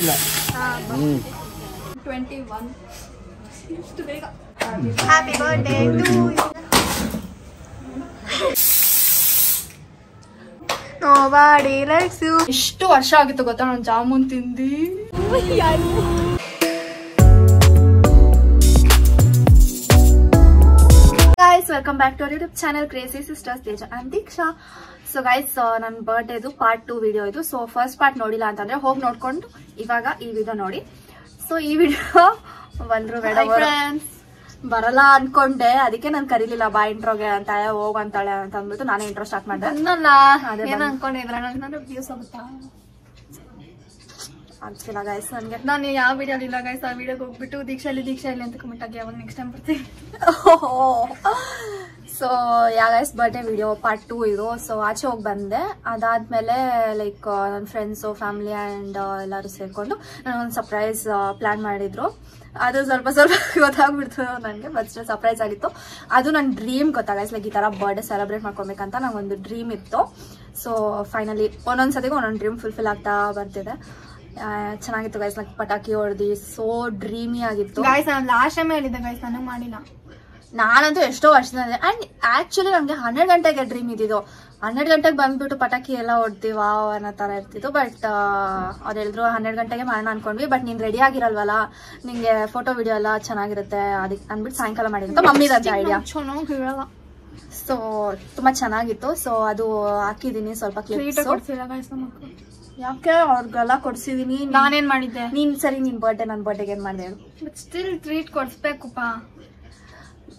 ಇಲ್ಲ. 21 ಇಷ್ಟು ಬೇಗ. Happy birthday to you. Nobody likes you. ಎಷ್ಟು ವರ್ಷ ಆಗಿತ್ತು ಗೊತ್ತಾ ನಾನು jamun ತಿಂದಿ. Guys, welcome back to our YouTube channel Crazy Sisters Teja and Diksha. So guys, ನನ್ನ ಬರ್ತ್ಡೇದು ಪಾರ್ಟ್ 2 ವಿಡಿಯೋ ಇದು. ಸೊ ಫಸ್ಟ್ ಪಾರ್ಟ್ ನೋಡಿಲ್ಲ ಅಂತಂದ್ರೆ ಹೋಗಿ ನೋಡ್ಕೊಂಡು ಇವಾಗ ಈ ವಿಡಿಯೋ ನೋಡಿ. ಸೊ ಈ ವಿಡಿಯೋ ಬಂದ್ರು ಬೇಡ ಬರಲ್ಲ ಅನ್ಕೊಂಡೆ, ಅದಕ್ಕೆ ನಾನು ಕರೀಲಿಲ್ಲ ಬಾ ಇಂಟ್ರೋಗೆ ಅಂತ, ಹೋಗಂತಾಳೆ ಅಂತ ಅಂದ್ಬಿಟ್ಟು ನಾನೇ ಇಂಟ್ರೋ ಸ್ಟಾರ್ಟ್ ಮಾಡಿದೆ. ಏನ್ ಅನ್ಕೊಂಡಿದ್ರ ನನಗೆ ವ್ಯೂಸ್ ಆಗುತ್ತಾ ಆಗ್ತಿಲ್ಲ ಗೈಸ್ ನನಗೆ. ನಾನು ಯಾವ ವಿಡಿಯೋ ಇಲ್ಲ ಗೈಸ್, ಆ ವಿಡಿಯೋಗೆ ಹೋಗ್ಬಿಟ್ಟು ದೀಕ್ಷಾ ಇಲ್ಲಿ ಅಂತ ಕಮೆಂಟ್ ಆಗಿ ಅವಾಗ ನೆಕ್ಸ್ಟ್ ಟೈಮ್ ಬರ್ತೀನಿ. So yeah guys birthday video part 2 ಇದು. ಸೊ ಆಚೆ ಹೋಗಿ ಬಂದೆ, ಅದಾದ್ಮೇಲೆ ಲೈಕ್ ನನ್ನ ಫ್ರೆಂಡ್ಸು ಫ್ಯಾಮಿಲಿ ಆ್ಯಂಡ್ ಎಲ್ಲರೂ ಸೇರಿಕೊಂಡು ನನಗೊಂದು ಸರ್ಪ್ರೈಸ್ ಪ್ಲಾನ್ ಮಾಡಿದ್ರು. ಅದು ಸ್ವಲ್ಪ ಗೊತ್ತಾಗ್ಬಿಡ್ತು ನನಗೆ, ಬಟ್ ಸ್ಟಿಲ್ ಸರ್ಪ್ರೈಸ್ ಆಗಿತ್ತು. ಅದು ನನ್ನ ಡ್ರೀಮ್ ಗೊತ್ತಾಗೈಸ್, ಲೈಕ್ ಈ ಥರ ಬರ್ಡೇ ಸೆಲೆಬ್ರೇಟ್ ಮಾಡ್ಕೊಬೇಕಂತ ನಂಗೊಂದು ಡ್ರೀಮ್ ಇತ್ತು. ಸೊ ಫೈನಲಿ ಒಂದೊಂದ್ಸತಿಗೂ ಒಂದೊಂದು ಡ್ರೀಮ್ ಫುಲ್ಫಿಲ್ ಆಗ್ತಾ ಬರ್ತಿದೆ. ಚೆನ್ನಾಗಿತ್ತು ಗೈಸ್, ಲೈಕ್ ಪಟಾಕಿ ಹೊಡೆದು ಸೋ ಡ್ರೀಮಿ ಆಗಿತ್ತು ಗೈಸ್. ನಾನು ಲಾಸ್ಟ್ ಟೈಮ್ ಹೇಳಿದ್ದೆ ಗೈಸ್, ನನಗೆ ಮಾಡಿಲ್ಲ. ನಾನಂತೂ ಎಷ್ಟೋ ವರ್ಷದಿಂದ, ಅಂಡ್ ಆಕ್ಚುಲಿ ನನಗೆ 12 ಗಂಟೆಗೆ ಡ್ರೀಮ್ ಇದ್ದಿದ್ದು. 12 ಗಂಟೆಗೆ ಬಂದ್ಬಿಟ್ಟು ಪಟಾಕಿ ಎಲ್ಲ ಹೊಡ್ತೀವ ಅನ್ನೋ ಥರ ಇರ್ತಿತ್ತು. ಬಟ್ ಅವ್ರು ಹೇಳಿದ್ರು 12 ಗಂಟೆಗೆ ಮಾಡೋಣ ಅನ್ಕೊಂಡ್ವಿ, ಬಟ್ ನೀನು ರೆಡಿ ಆಗಿರಲ್ವಲ್ಲ, ನಿಂಗೆ ಫೋಟೋ ವಿಡಿಯೋ ಎಲ್ಲ ಚೆನ್ನಾಗಿರುತ್ತೆ ಅದಕ್ಕೆ ಅಂದ್ಬಿಟ್ಟು ಸಾಯಂಕಾಲ ಮಾಡಿದ್ದು ಮಮ್ಮಿದಂತ ಐಡಿಯಾ. ಸೊ ತುಂಬಾ ಚೆನ್ನಾಗಿತ್ತು. ಸೊ ಅದು ಹಾಕಿದೀನಿ ಸ್ವಲ್ಪ ಕ್ಲಿಪ್ಸ್. ಯಾಕೆ ಅವ್ರಿಗೆಲ್ಲ ಕೊಡ್ಸಿದೀನಿ. ನಾನೇನ್ ಮಾಡಿದ್ದೆ? ನೀನ್ ಸರಿ ನಿನ್ ಬರ್ಡೇ ನನ್ನ ಬರ್ಡೇಗೆ ಏನ್ ಮಾಡಿದೆ? ಬಟ್ ಸ್ಟಿಲ್ ಟ್ರೀಟ್ ಕೊಡ್ಸ್ಬೇಕುಪ್ಪ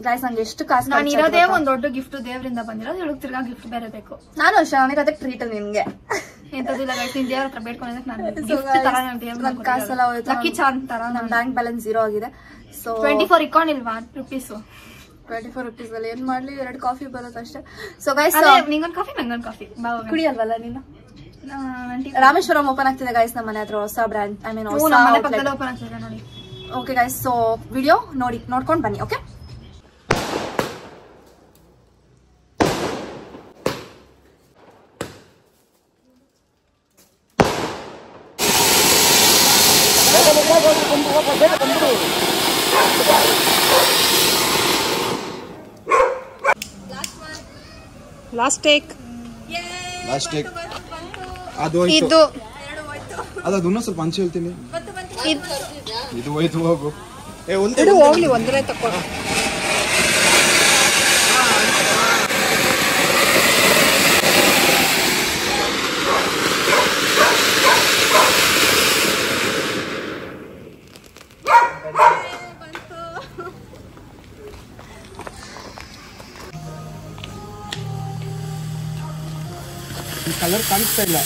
ಗೈಸ್. ನಂಗೆ ಎಷ್ಟು ಕಾಸು, ನಾನು ಇರೋದೇ ಒಂದ್ ದೊಡ್ಡ ಗಿಫ್ಟ್ ದೇವರಿಂದ ಬಂದಿರೋದು, ಇವಳು ತಿರ್ಗಾ ಗಿಫ್ಟ್ ಬೇರೆ ಬೇಕು. ನಾನು ಅಷ್ಟೇ, ನನಗೆ ಅದಕ್ಕೆ ಟ್ರೀಟ್ ನಿನ್ಗೆ ಎಂತದಿಲ್ಲ ಗೈಸ್. ನೀನ್ ದೇವ್ರ ಹತ್ರ ಬೇಡ್ಕೊಂಡಿದ್ದಕ್ಕೆ ಕಾಸೆಲ್ಲ ಹೋಯ್ತು. ಲಕ್ಕಿ ಚಾಂದ್ ತರ ನನ್ನ ಬ್ಯಾಂಕ್ ಬ್ಯಾಲೆನ್ಸ್ 0 ಆಗಿದೆ. So 24 ಇಕ್ಕೊಂಡಿಲ್ವಾ rupees? 24 ರೂಪೀಸ್ ಅಲ್ಲಿ ಏನ್ ಮಾಡ್ಲಿ, 2 ಕಾಫಿ ಬರುತ್ತೆ ಅಷ್ಟೇ. ಸೊ ಗೈಸ್, ನಿಂಗೊಂದು ಕಾಫಿ ನಂಗೊಂದು ಕಾಫಿ ಕುಡಿಯಲ್ವಲ್ಲ ನೀನು? ರಾಮೇಶ್ವರಂ ಓಪನ್ ಆಗ್ತಿದೆ ಗೈಸ್ ನಮ್ಮ ಮನೆ ಹತ್ರ, ಹೊಸ ಬ್ರ್ಯಾಂಡ್, ಐ ಮೀನ್ ಹೊಸ ಓಪನ್ ಆಗ್ತಿದೆ ನೋಡಿ. ಓಕೆ ಗೈಸ್, ಸೊ ವಿಡಿಯೋ ನೋಡ್ಕೊಂಡು ಬನ್ನಿ. ಓಕೆ, ಲಾಸ್ಟ್ ಟೇಕ್ ಅದು ಇದು ಅದು ಇನ್ನೂ ಸ್ವಲ್ಪ ಹಂಚಿ ಹೇಳ್ತೀನಿ. ಇದು ಹೋಯ್ತು, ಹೋಗು. ಹೋಗ್ಲಿ, ಒಂದರೇ ತಕ್ಕೋ. ಕಲರ್ ಕಾಣಿಸ್ತಾ ಇಲ್ಲ.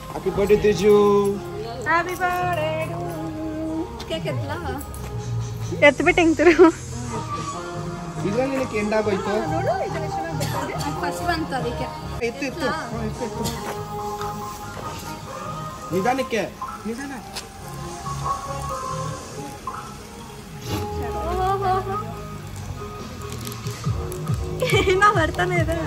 Happy birthday Teju. Happy birthday to cake ಎತ್ಬಿಟ್ಟು ಹೆಂಗ್ತಿರು ಇದ್ರಲ್ಲಿ ನಿನಗೆ ಎಂಡ್ ಆಗೋಯ್ತು. ಫಸ್ಟ್ ಬಂತು ಅದಕ್ಕೆ ಎತ್ತು ನಿಧಾನಕ್ಕೆ. ಏನೋ ಬರ್ತಾನೆ ಇದೆ.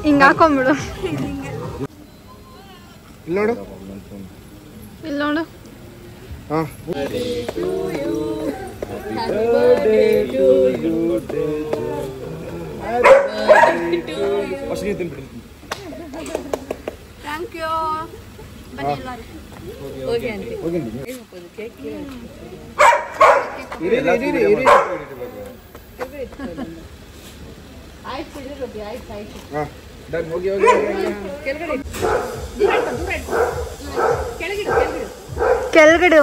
ಹಿಂಗ ಹಾಕೊಂಡ್ಬಿಡು. ಇಲ್ಲಿ ನೋಡು, ಇಲ್ಲಿ ನೋಡು. Thank you. ಕೆಳಗಡೆ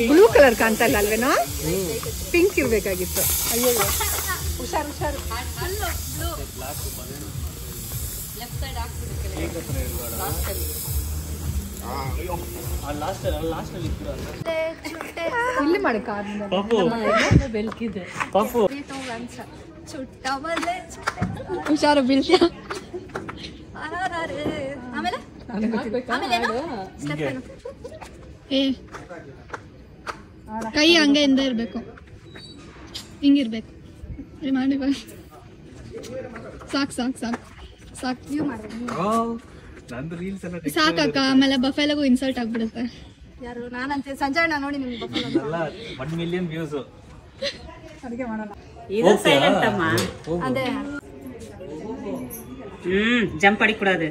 ಬ್ಲೂ ಕಲರ್ ಕಾಣ್ತಾ ಇಲ್ಲ ಅಲ್ವೇನಾ? ಪಿಂಕ್ ಇರ್ಬೇಕಾಗಿತ್ತು. ಅಯ್ಯೋ ಹುಷಾರು ಹುಷಾರು. ಇಲ್ಲಿ ಮಾಡಿ ಕಾರ್ ಬೆಲ್ಕಿದೆ ಹುಷಾರು ಬೀಳ್ತೀಯ. ಆಮೇಲೆ ಏ ಕೈ ಹಂಗೆ ಇಂದ ಇರ್ಬೇಕು, ಹಿಂಗಿರ್ಬೇಕು. ಮಾಡಿ ಸಾಕು ಸಾಕು ಸಾಕು ಸಾಕು ಸಾಕಕ್ಕ. ಆಮೇಲೆ ಬಫೆಲಗೂ ಇನ್ಸಲ್ಟ್ ಆಗ್ಬಿಡುತ್ತೆ. ಯಾರು ನಾನಂತೆ ಸಂಜಯಣ್ಣ ನೋಡಿ ನಿಮ್ಗೆ ಬಫೆಲೋ 1 ಮಿಲಿಯನ್ ವ್ಯೂಸ್. ಅಡುಗೆ ಮಾಡಲ್ಲ. இது சைலண்ட் அம்மா. ಅದೇ ஜம்ப் அடி கூடாது.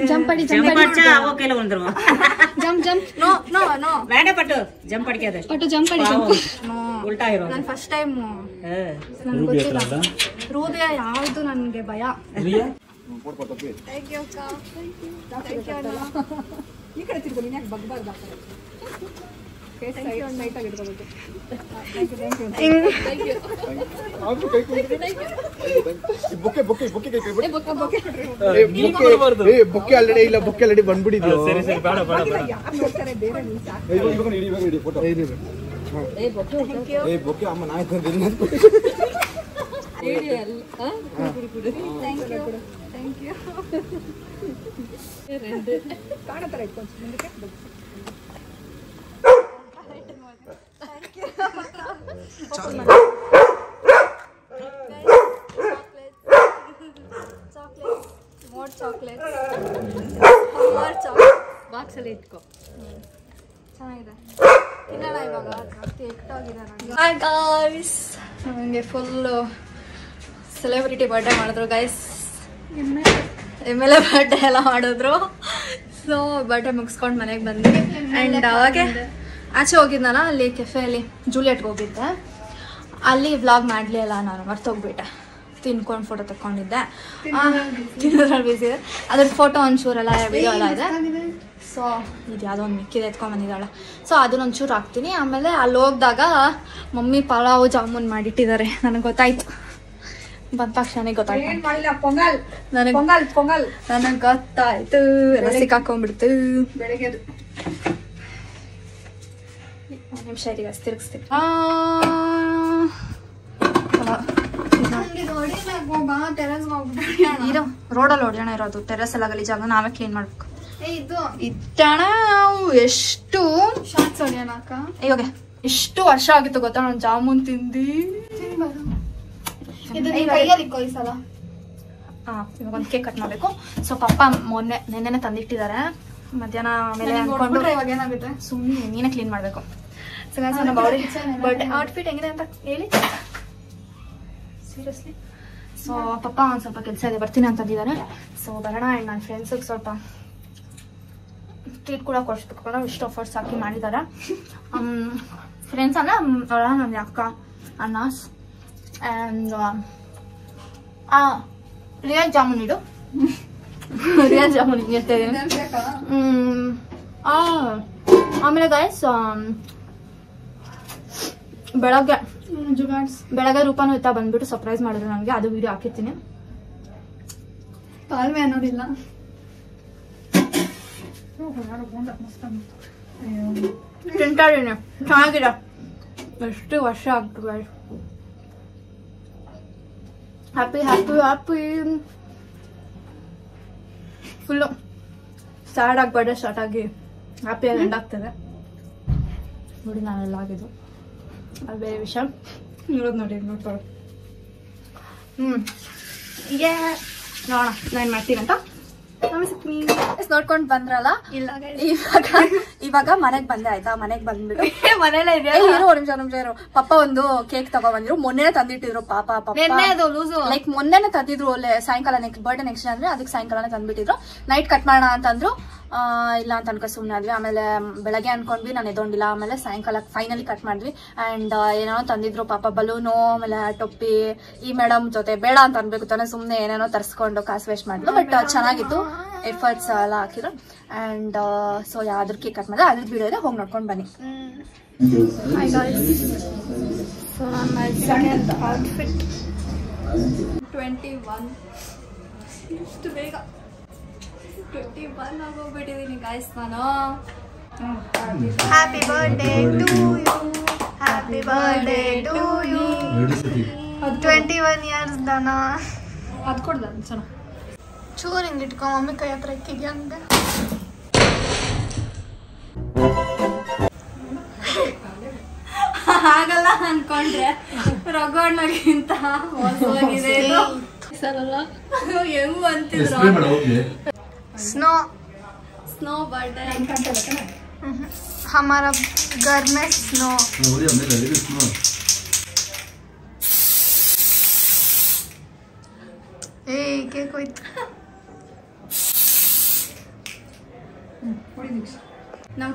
ಜಂಪ್ ಅಡಿ ஜம்ப் அடிச்சா அவ கையில விழுந்துரும். Jump jump no no no வேண்டாம் பட்டு ஜம்ப் அடிக்காத. ಪಟ್ಟು ಜಂಪ್ ಅಡಿ ಜಂಪ್. ಉಲ್ಟಾ ಇರೋ. ನಾನು ಫಸ್ಟ್ ಟೈಮ್ ನನಗೆ ಗೊತ್ತಿಲ್ಲ. ರೂಬಿಯಾ ಯಾವುದು ನನಗೆ ಭಯ. ಥ್ಯಾಂಕ್ ಯು ಅಕ್ಕ. ಥ್ಯಾಂಕ್ ಯು ಅಣ್ಣ. ಈ ಕಡೆ ತಿರ್ಗು, ನೀನು ಯಾಕೆ ಬಗ್ಬಾರ್ದು? ಸೈಟ್ ಆಗಿರ್ಬೋದು. ಬೊಕ್ಕೆ ಆಲ್ರೆಡಿ ಇಲ್ಲ, ಬೊಕ್ಕೆ ಆಲ್ರೆಡಿ ಬಂದ್ಬಿಟ್ಟಿದ್ಯೋ. ಸರಿ ಸರಿ ಬೇಡ ಬೇಡ ಬೇಡ. ಯಾರು ನೋಡ್ತಾರೆ ಬೇರೆ ನೀವು ಸಾಕು. ಬೊಕ್ಕೆ ಅಮ್ಮ ನಾಯಿ ತಂದಿಲ್ಲ. ಕಾಣತರ ಇಟ್ಕೊಂಡು ಮುಂದಕ್ಕೆ ಮೋರ್ ಚಾಕ್ಲೇಟ್ ಬಾಕ್ಸ್ ಅಲ್ಲಿ ಇಟ್ಕೋ. ಚೆನ್ನಾಗಿದೆ. ತಿನ್ನೋಣ ಇವಾಗ. ಕೆಟ್ಟೋಗಿದೆ ನನಗೆ. ಹಾಯ್ ಗಾಯ್ಸ್, ನನಗೆ ಫುಲ್ಲು ಸೆಲೆಬ್ರಿಟಿ ಬರ್ಡೇ ಮಾಡಿದ್ರು ಗೈಸ್. MLA ಬರ್ಡೇ ಎಲ್ಲ ಮಾಡಿದ್ರು. ಸೊ ಬರ್ಡೇ ಮುಗಿಸ್ಕೊಂಡು ಮನೆಗೆ ಬಂದ್ವಿ. ಆ್ಯಂಡ್ ಅವಾಗೆ ಆಚೆ ಹೋಗಿದ್ನಲ್ಲ, ಅಲ್ಲಿ ಕೆಫೆಯಲ್ಲಿ ಜೂಲಿಯಟ್ಗೆ ಹೋಗಿದ್ದೆ. ಅಲ್ಲಿ ವ್ಲಾಗ್ ಮಾಡಲಿಲ್ಲ, ನಾನು ಮರ್ತೋಗ್ಬಿಟ್ಟೆ. ತಿನ್ಕೊಂಡು ಫೋಟೋ ತಗೊಂಡಿದ್ದೆ. ತಿನ್ನೋದ್ರಲ್ಲಿ ಬಿಸಿ ಇದೆ. ಅದ್ರ ಫೋಟೋ ಒಂಚೂರೆಲ್ಲ ವಿಡಿಯೋ ಎಲ್ಲ ಇದೆ. ಸೊ ಇದು ಯಾವುದೋ ಒಂದು ಮಿಕ್ಕಿದೆ ಎತ್ಕೊಂಡು ಬಂದಿದ್ದಾಳೆ. ಸೊ ಅದನ್ನೊಂಚೂರು ಹಾಕ್ತೀನಿ. ಆಮೇಲೆ ಅಲ್ಲಿ ಹೋಗಿದಾಗ ಮಮ್ಮಿ ಪಲಾವ್ ಜಾಮೂನ್ ಮಾಡಿಟ್ಟಿದ್ದಾರೆ. ನನಗೆ ಗೊತ್ತಾಯ್ತು, ಬಂದ ತಕ್ಷಣ ಗೊತ್ತಾಯ್ತು. ಪೊಂಗಲ್ ನನಗೆ ಪೊಂಗಲ್ ಪೊಂಗಲ್ ನನಗೆ ಗೊತ್ತಾಯ್ತು. ಎಲ್ಲ ಸಿಕ್ಕಾಕೊಂಡ್ಬಿಡ್ತು. ಬೆಳಗ್ಗೆ ಒಂದು ನಿಮಿಷ ಇದೀಗ ತಿರುಗಿಸ್ತೀನಿ. ಇರೋ ರೋಡಲ್ಲಿ ಹೊಡೆಯೋಣ ಇರೋದು. ಟೆರೆಸ್ ಎಲ್ಲ ಗಲೀಜಾಗ ನಾವೇ ಕ್ಲೀನ್ ಮಾಡ್ಬೇಕು. ಇಟ್ಟಣ ಎಷ್ಟು ಶಾರ್ಟ್ಸ್ ಹೊಡೆಯೋಣ ಅಕ್ಕ. ಇವಾಗ ಎಷ್ಟು ವರ್ಷ ಆಗಿತ್ತು ಗೊತ್ತಾ ನಾನು ಜಾಮೂನ್ ತಿಂದು. ಇವಾಗ ಒಂದು ಕೇಕ್ ಕಟ್ ಮಾಡಬೇಕು. ಸೊ ಪಪ್ಪ ನೆನ್ನೆನೆ ತಂದಿಟ್ಟಿದ್ದಾರೆ. ಮಧ್ಯಾಹ್ನ ಮೇಲೆ ಅನ್ಕೊಂಡು ಇವಾಗ ಏನಾಗುತ್ತೆ? ಸುಮ್ಮನೆ ನೀನೇ ಕ್ಲೀನ್ ಮಾಡಬೇಕು. ಸೊ ನನ್ನ ಬರ್ಡೇ ಔಟ್ಫಿಟ್ ಹೆಂಗಿದೆ ಅಂತ ಹೇಳಿ ಸೀರಿಯಸ್ಲಿ. ಸೊ ಪಪ್ಪ ಒಂದು ಸ್ವಲ್ಪ ಕೆಲಸ ಇದೆ, ಬರ್ತೀನಿ ಅಂತಂದಿದ್ದಾರೆ. ಸೊ ಬರೋಣ. ಆ್ಯಂಡ್ ನನ್ನ ಫ್ರೆಂಡ್ಸಿಗೆ ಸ್ವಲ್ಪ ಟ್ರೀಟ್ ಕೂಡ ಕೊಡಿಸ್ಬೇಕು. ನಾವು ಇಷ್ಟು ಆಫರ್ಸ್ ಹಾಕಿ ಮಾಡಿದ್ದಾರೆ. ಫ್ರೆಂಡ್ಸ್ ಅಂದರೆ ಅವಳ ನನ್ನ ಅಕ್ಕ ಅನ್ನಾಸ್ ಆ್ಯಂಡ್ ರಿಯಲ್ ಜಾಮೂನ್ ಇಡು. ರಿಯಲ್ ಜಾಮೂನ್ ಇರ್ತಿದ್ದೀನಿ. ಆಮೇಲೆ ಗೈಸ್ ಬೆಳಗ್ಗೆ ರೂಪಾನು ಇತ್ತ ಬಂದ್ಬಿಟ್ಟು ಸರ್ಪ್ರೈಸ್ ಮಾಡಿದ್ರು ನನಗೆ. ಅದು ವಿಡಿಯೋ ಹಾಕಿರ್ತೀನಿ. ತಾಳ್ಮೆ ಅನ್ನೋದಿಲ್ಲ. ತಿಂತಾಡೀನಿ, ಚೆನ್ನಾಗಿದೆ. ಎಷ್ಟು ವರ್ಷ ಆಗ್ತದೆ guys. Happy happy happy. Full sad ಆಗಿ ಬರ್ಡೇ ಸ್ಟಾರ್ಟ್ ಆಗಿ ಹ್ಯಾಪಿಯಾಗಿ ಎಂಡ್ ಆಗ್ತದೆ ನೋಡಿ. ನಾನೆಲ್ಲ ಆಗಿದ್ದು ಅದು ಬೇರೆ ವಿಷಯ. ನೋಡೋದು ನೋಡಿ ನೋಡ್ಕೊಳ್ಳಿ. ಹೀಗೆ ನೋಡೋಣ ನಾನು ಮಾಡ್ತೀನಂತ. ನೋಡ್ಕೊಂಡು ಬಂದ್ರಲ್ಲ. ಇಲ್ಲ ಇವಾಗ ಮನೆಗ್ ಬಂದೆ ಆಯ್ತಾ. ಮನೆಗ್ ಬಂದ್ಬಿಟ್ಟು ಮನೇಲೆ ಇದೆ. ನಿಮಿಷ ಇರು. ಪಪ್ಪ ಒಂದು ಕೇಕ್ ತಗೊಬಂದಿರು. ಮೊನ್ನೆನೆ ತಂದಿಟ್ಟಿದ್ರು ಪಾಪ. ಲೈಕ್ ಮೊನ್ನೆನೆ ತಂದಿದ್ರು. ಒಳ್ಳೆ ಸಾಯಂಕಾಲ ಬರ್ಡೇ ನೆಕ್ಸ್ಟ್ ಅಂದ್ರೆ ಅದಕ್ಕೆ ಸಾಯಂಕಾಲನೇ ತಂದ್ಬಿಟ್ಟಿದ್ರು. ನೈಟ್ ಕಟ್ ಮಾಡೋಣ ಅಂತಂದ್ರು. ಇಲ್ಲ ಅಂತ ಅನ್ಕೊ ಸುಮ್ಮನೆ ಆದ್ವಿ. ಆಮೇಲೆ ಬೆಳಗ್ಗೆ ಅನ್ಕೊಂಡ್ವಿ, ನಾನು ಎದೊಂಡಿಲ್ಲ. ಆಮೇಲೆ ಸಾಯಂಕಾಲ ಫೈನಲಿ ಕಟ್ ಮಾಡಿದ್ವಿ. ಆ್ಯಂಡ್ ಏನೋ ತಂದಿದ್ರು ಪಾಪ, ಬಲೂನು, ಆಮೇಲೆ ಟೊಪ್ಪಿ. ಈ ಮೇಡಮ್ ಜೊತೆ ಬೇಡ ಅಂತ ಅನ್ಬೇಕು ತಾನೆ, ಸುಮ್ಮನೆ ಏನೇನೋ ತರಿಸ್ಕೊಂಡು ಕಾಸು ವೇಸ್ಟ್ ಮಾಡಿದ್ರು. ಬಟ್ ಚೆನ್ನಾಗಿತ್ತು, ಎಫರ್ಟ್ಸ್ ಎಲ್ಲ ಹಾಕಿದ್ರು. ಆ್ಯಂಡ್ ಸೊ ಯಾವ್ದ್ರ ಕೇಕ್ ಕಟ್ ಮಾಡಿದ್ರೆ ಅದ್ರ ವಿಡಿಯೋ ಇದೆ, ಹೋಗಿ ನೋಡ್ಕೊಂಡು ಬನ್ನಿ. ಸೊ ನನ್ನ ಔಟ್ಫಿಟ್ 21 ಇಷ್ಟು ಬೇಗ 21 ಆಗೋಗ್ಬಿಟ್ಟಿದ್ದೀನಿ ಗಾಯ್ಸ್ ನಾನು. Happy birthday to you, happy birthday to you. 21 years ದನ. ಅದು ಕೊಡ್ದ ಚೆನ್ನಾಗಿ ಚೂರು ಹಿಂಗೆ ಇಟ್ಕೊ, ಮಮ್ಮಿ ಕೈ ಹತ್ರ ಇಕ್ಕಿದ್ಯಾ ಹಂಗೆ. ಆಗಲ್ಲ ಅನ್ಕೊಂಡ್ರೆ ರಗೋಡ್ನಾಗಿಂತ ಮೋಸವಾಗಿದೆ ಇದು. ಹೆಂಗ್ ಅಂತಿದ್ರು स्नो स्नो बर्थडे हमारा घर में स्नो. ए के कोई ನಾವು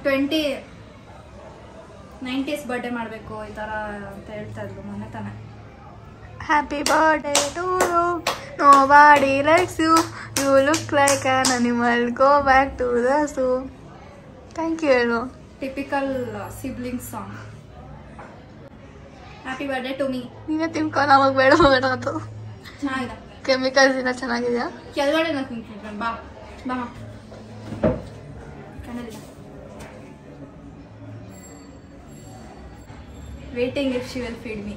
90s ಬರ್ಡೇ ಮಾಡಬೇಕು ಈ ತರ ಅಂತ ಹೇಳ್ತಾ ಇದ್ರು ಮೊನ್ನೆ ತಾನೆ. Happy birthday to you. Nobody likes you. You look like an animal. Go back to the zoo. Thank you, hello. Typical sibling song. Happy birthday to me. ನೀನೇ ತಿನ್ಕೊ, ನಮಗೆ ಬೇಡ ಅದು ಚೆನ್ನಾಗಿದೆ. ಕೆಮಿಕಲ್ಸ್ ಇಂದ ಚೆನ್ನಾಗಿದೆಯಾ? ಕೆಳಗಡೆ ನಾನು ತಿನ್ಕೊಂಡು ಬಾ ಬಾ ಕಣ್ಣಲ್ಲಿ. Waiting if she will feed me.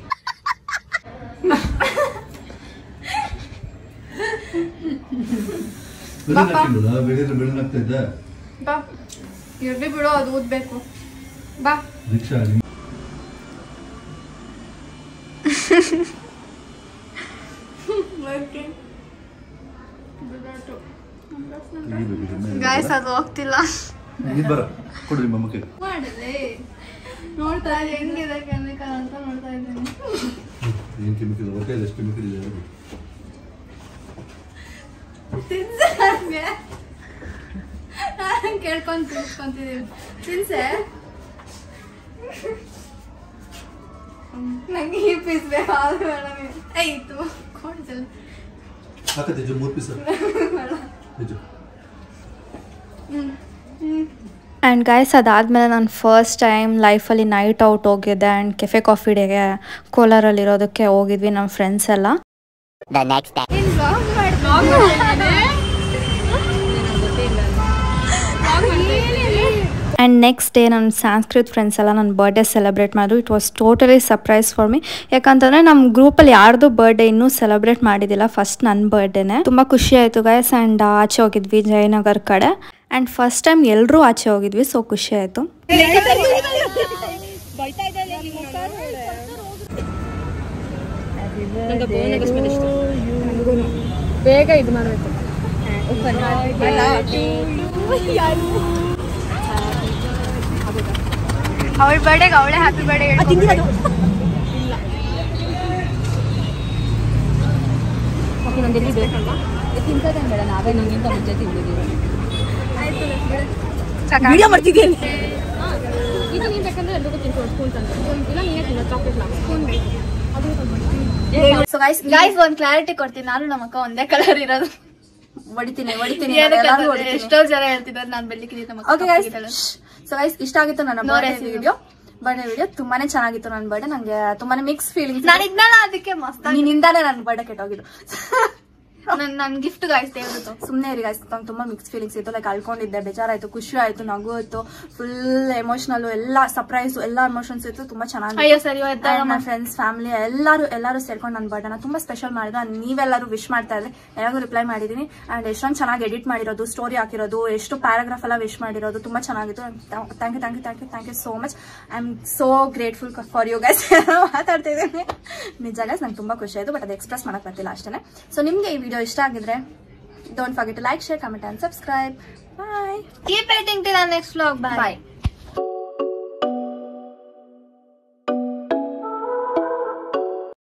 ಬಾ ಇರ್ಲಿ ಬಿಡು, ಅದು ಊದ್ಬೇಕು. ಬಾ ಗಾಯ್ಸ್ ಅದು ಹೋಗ್ತಿಲ್ಲ. ಮಾಡಲೇ ನೋಡ್ತಾ ಹೆಂಗಿದೆ ಕೆಮಿಕಲ್ ಅಂತ ನೋಡ್ತಾ ಇದ್ದೀನಿ. ಕೇಳ್ಕೊಂಡು ತಿನ್ಸ್ಕೊಂತಿದೀವಿ. ತಿನ್ಸೆ ನಂಗೆ ಈ ಪೀಸ್ ಬೇಕು. ಆಯ್ತು ಕೊಡ್ಸಲ್ಲ. ಆ್ಯಂಡ್ ಗಾಯ್ಸ್ ಅದಾದಮೇಲೆ ನಾನು ಫಸ್ಟ್ ಟೈಮ್ ಲೈಫಲ್ಲಿ ನೈಟ್ ಔಟ್ ಹೋಗಿದ್ದೆ ಆ್ಯಂಡ್ ಕೆಫೆ ಕಾಫಿ ಡೇಗೆ ಕೋಲಾರಲ್ಲಿರೋದಕ್ಕೆ ಹೋಗಿದ್ವಿ ನಮ್ಮ ಫ್ರೆಂಡ್ಸ್ ಎಲ್ಲ. ಆ್ಯಂಡ್ ನೆಕ್ಸ್ಟ್ ಡೇ ನನ್ನ ಸಂಸ್ಕೃತ್ ಫ್ರೆಂಡ್ಸ್ ಎಲ್ಲ ನನ್ನ ಬರ್ಡೇ ಸೆಲೆಬ್ರೇಟ್ ಮಾಡಿದ್ರು. It was totally surprise for me. ಯಾಕಂತಂದರೆ ನಮ್ಮ ಗ್ರೂಪಲ್ಲಿ ಯಾರ್ದು ಬರ್ಡೇ ಇನ್ನೂ ಸೆಲೆಬ್ರೇಟ್ ಮಾಡಿದ್ದಿಲ್ಲ, ಫಸ್ಟ್ ನನ್ನ ಬರ್ಡೇನೆ. ತುಂಬ ಖುಷಿ ಆಯಿತು ಗಾಯ್ಸ್. ಆ್ಯಂಡ್ ಆಚೆ ಹೋಗಿದ್ವಿ ಜಯನಗರ್ ಕಡೆ. ಆ್ಯಂಡ್ ಫಸ್ಟ್ ಟೈಮ್ ಎಲ್ಲರೂ ಆಚೆ ಹೋಗಿದ್ವಿ, ಸೊ ಖುಷಿ ಆಯಿತು. ಬೇಗ ಇದು ಮಾಡಬೇಕು. ಅವಳ ಬರ್ಡೇಗೆ ಅವಳೇ ಹ್ಯಾಪಿ ಬರ್ಡೇ ಹೇಳ್ತಿದ್ದೀನಿ. ನಂದೆಲ್ಲಿ ಬೇಕಲ್ವಾ ತಿಂತದೆ ಬೇಡ, ನಾವೇ ನಂಗಿಂತ ಮುಂಚೆ ತಿಂದಿದ್ದೀವಿ. ವಿಡಿಯೋ ಮಾಡ್ತಿದ್ದೀನಿ. ಇದು ನೀನು ಬೇಕಂದ್ರೆ ಎಲ್ರಿಗೂ ತಿನ್ಕೊಂಡು ಸ್ಪೂನ್ ತಂದು ಇಲ್ಲ ನೀನೇ ತಿನ್ನೋ ಚಾಕ್ಲೇಟ್ ಸ್ಪೂನ್ ಬೇಕು. ಸೊ ಗೈಸ್ ಒಂದು ಕ್ಲಾರಿಟಿ ಕೊಡ್ತೀನಿ, ನಾನು ನಮ್ಮ ಅಕ್ಕ ಒಂದೇ ಕಲರ್ ಇರೋದು. ಹೊಡಿತೀನಿ ಎಷ್ಟೋ ಜನ ಹೇಳ್ತಿದ್ದಾರೆ ನಾನು ಬೆಳ್ಳಿಕ್ಕಿದ್ದೀನಿ. ಸೊ ಗೈಸ್ ಇಷ್ಟ ಆಗಿತ್ತು ನನ್ನ ಬರ್ಡೇ ವಿಡಿಯೋ. ತುಂಬಾನೇ ಚೆನ್ನಾಗಿತ್ತು ನನ್ನ ಬರ್ಡೇ. ನಂಗೆ ತುಂಬಾನೇ ಮಿಕ್ಸ್ ಫೀಲಿಂಗ್ಸ್. ನಾನು ಇದ್ನಲ್ಲ ಅದಕ್ಕೆ ಮಸ್ತ್ ನಿನ್ನಿಂದಾನೇ ನನ್ನ ಬರ್ಡೇ ಕೆಟ್ಟೋಗಿದ್ದು. ನನ್ ಗಿಫ್ಟ್ ಗಾಯ್ಸ್ ದೇವ್ರದ್ದು. ಸುಮ್ಮನೆ ಇರಿ ಗಾಯ್ಸ್, ನಂಗೆ ತುಂಬಾ ಮಿಕ್ಸ್ ಫೀಲಿಂಗ್ಸ್ ಇತ್ತು. ಲೈಕ್ ಅಳ್ಕೊಂಡಿದ್ದೆ, ಬೇಜಾರಾಯ್ತು, ಖುಷಿ ಆಯ್ತು, ನಗು ಇತ್ತು, ಫುಲ್ ಎಮೋಷನಲ್, ಎಲ್ಲ ಸರ್ಪ್ರೈಸ್, ಎಲ್ಲ ಎಮೋಷನ್ಸ್ ಇತ್ತು. ತುಂಬಾ ಚೆನ್ನಾಗಿ ನನ್ನ ಫ್ರೆಂಡ್ಸ್ ಫ್ಯಾಮಿಲಿ ಎಲ್ಲರೂ ಸೇರ್ಕೊಂಡು ನನ್ನ ಬರ್ಡೇನ ತುಂಬಾ ಸ್ಪೆಷಲ್ ಮಾಡಿದ್ರು. ನೀವೆಲ್ಲರೂ ವಿಶ್ ಮಾಡ್ತಾ ಇದ್ರೆ ಯಾವಾಗೂ ರಿಪ್ಲೈ ಮಾಡಿದೀನಿ. ಅಂಡ್ ಎಷ್ಟೊಂದು ಚೆನ್ನಾಗಿ ಎಡಿಟ್ ಮಾಡಿರೋದು, ಸ್ಟೋರಿ ಹಾಕಿರೋದು, ಎಷ್ಟು ಪ್ಯಾರಾಗ್ರಾಫ್ ಎಲ್ಲ ವಿಶ್ ಮಾಡಿರೋದು ತುಂಬಾ ಚೆನ್ನಾಗಿತ್ತು. Thank you so much. I am so grateful for you guys. ಮಾತಾಡ್ತಾ ಇದ್ದೀನಿ ನಿಜ ಗೈಸ್, ನಂಗೆ ತುಂಬಾ ಖುಷಿ ಆಯ್ತು. ಬಟ್ ಅದು ಎಕ್ಸ್ಪ್ರೆಸ್ ಮಾಡಕ್ ಬರ್ತಿಲ್ಲ ಅಷ್ಟೇ. ಸೊ ನಿಮ್ಗೆ ಈ ವಿಡಿಯೋ ಇಷ್ಟ ಆಗಿದ್ರೆ don't forget to like, share, comment and subscribe. Bye. Keep waiting till our next vlog. Bye.